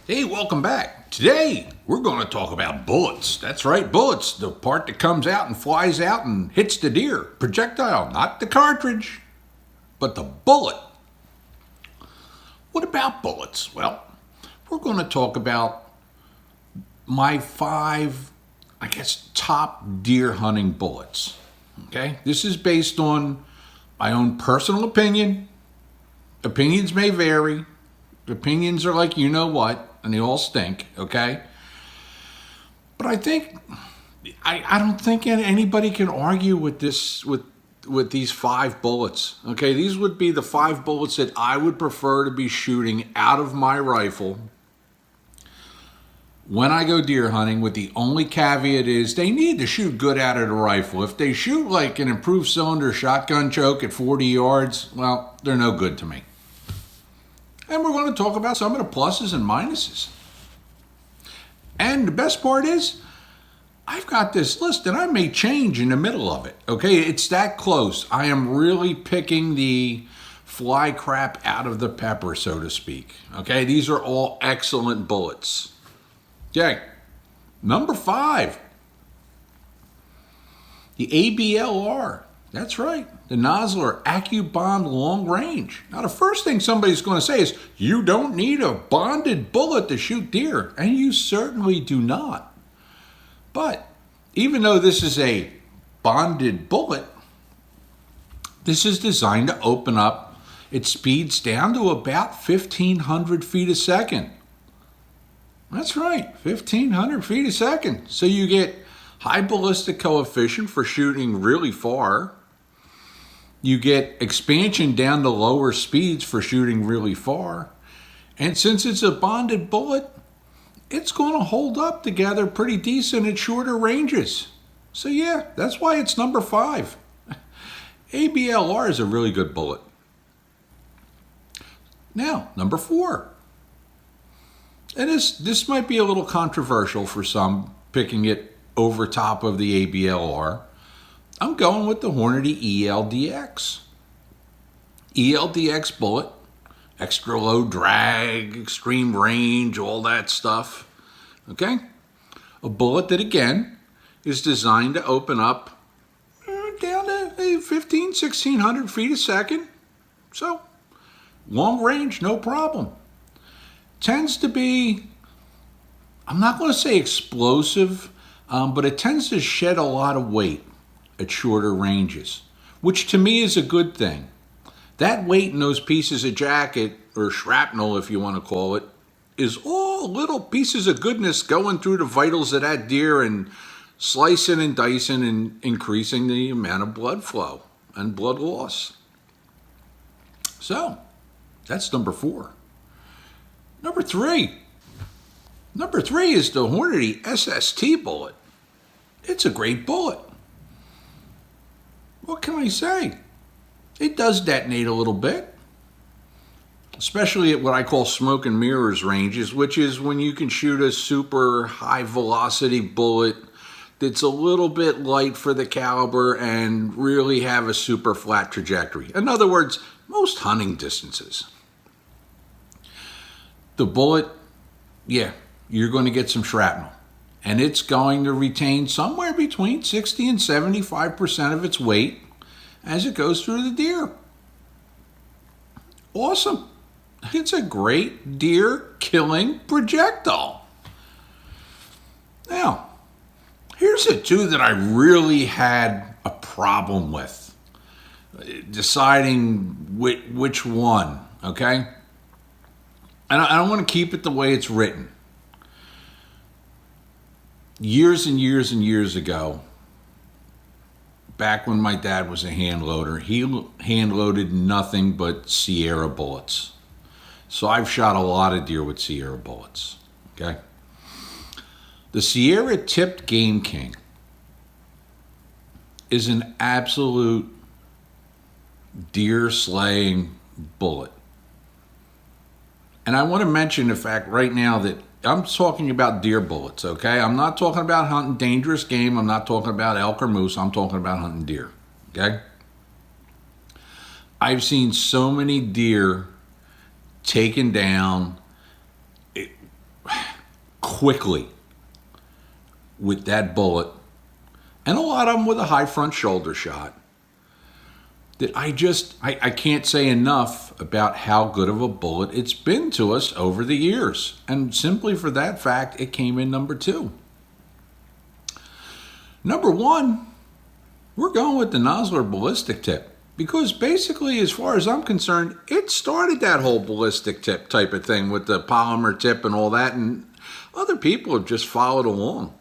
Hey, welcome back. Today, we're going to talk about bullets. That's right, bullets. The part that comes out and flies out and hits the deer. Projectile, not the cartridge, but the bullet. What about bullets? Well, we're going to talk about my 5, top deer hunting bullets. Okay? This is based on my own personal opinion. Opinions may vary. Opinions are like you know what, and they all stink, okay? But I don't think anybody can argue with this with these 5 bullets. Okay, these would be the 5 bullets that I would prefer to be shooting out of my rifle when I go deer hunting, with the only caveat is they need to shoot good out of the rifle. If they shoot like an improved cylinder shotgun choke at 40 yards, well, they're no good to me. And we're going to talk about some of the pluses and minuses. And the best part is, I've got this list and I may change in the middle of it. Okay, it's that close. I am really picking the fly crap out of the pepper, so to speak. Okay, these are all excellent bullets. Okay, number 5, the ABLR. That's right, the Nosler AccuBond Long Range. Now, the first thing somebody's going to say is, you don't need a bonded bullet to shoot deer, and you certainly do not. But even though this is a bonded bullet, this is designed to open up. It speeds down to about 1,500 feet a second. That's right, 1,500 feet a second. So you get high ballistic coefficient for shooting really far. You get expansion down to lower speeds for shooting really far. And since it's a bonded bullet, it's going to hold up together pretty decent at shorter ranges. So yeah, that's why it's number 5. ABLR is a really good bullet. Now, number 4. And this might be a little controversial for some, picking it over top of the ABLR. I'm going with the Hornady ELD-X. ELD-X bullet, extra low drag, extreme range, all that stuff. Okay? A bullet that, again, is designed to open up down to 1,600 feet a second. So, long range, no problem. Tends to be, I'm not going to say explosive, but it tends to shed a lot of weight at shorter ranges, which to me is a good thing. That weight in those pieces of jacket, or shrapnel if you want to call it, is all little pieces of goodness going through the vitals of that deer and slicing and dicing and increasing the amount of blood flow and blood loss. So, that's number 4. Number 3. Number 3 is the Hornady SST bullet. It's a great bullet. What can I say? It does detonate a little bit, especially at what I call smoke and mirrors ranges, which is when you can shoot a super high velocity bullet that's a little bit light for the caliber and really have a super flat trajectory. In other words, most hunting distances. The bullet, yeah, you're going to get some shrapnel. And it's going to retain somewhere between 60 and 75% of its weight as it goes through the deer. Awesome. It's a great deer killing projectile. Now, here's the 2 that I really had a problem with deciding which one, okay? And I don't want to keep it the way it's written. Years and years and years ago, back when my dad was a hand loader, he hand loaded nothing but Sierra bullets. So I've shot a lot of deer with Sierra bullets. Okay? The Sierra tipped GameKing is an absolute deer slaying bullet. And I want to mention the fact right now that I'm talking about deer bullets, okay? I'm not talking about hunting dangerous game. I'm not talking about elk or moose. I'm talking about hunting deer, okay? I've seen so many deer taken down quickly with that bullet, and a lot of them with a high front shoulder shot, that I can't say enough about how good of a bullet it's been to us over the years. And simply for that fact, it came in number 2. Number 1, we're going with the Nosler Ballistic Tip. Because basically, as far as I'm concerned, it started that whole ballistic tip type of thing with the polymer tip and all that, and other people have just followed along.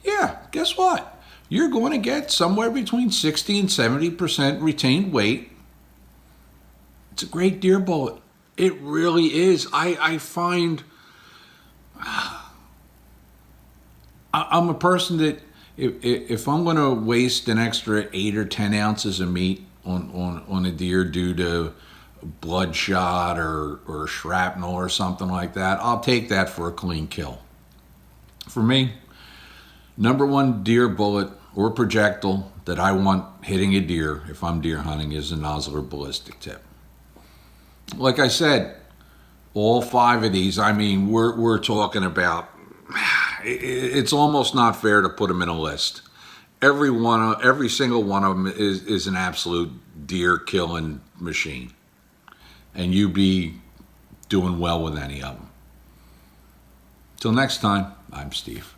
Yeah, guess what? You're going to get somewhere between 60 and 70% retained weight. It's a great deer bullet. It really is. I find I'm a person that if I'm going to waste an extra 8 or 10 ounces of meat on a deer due to bloodshot or shrapnel or something like that, I'll take that for a clean kill. For me, number 1 deer bullet or projectile that I want hitting a deer if I'm deer hunting is a Nosler Ballistic Tip. Like I said, all 5 of these, I mean, we're talking about, it's almost not fair to put them in a list. Every single one of them is an absolute deer killing machine, and you be doing well with any of them. Till next time, I'm Steve.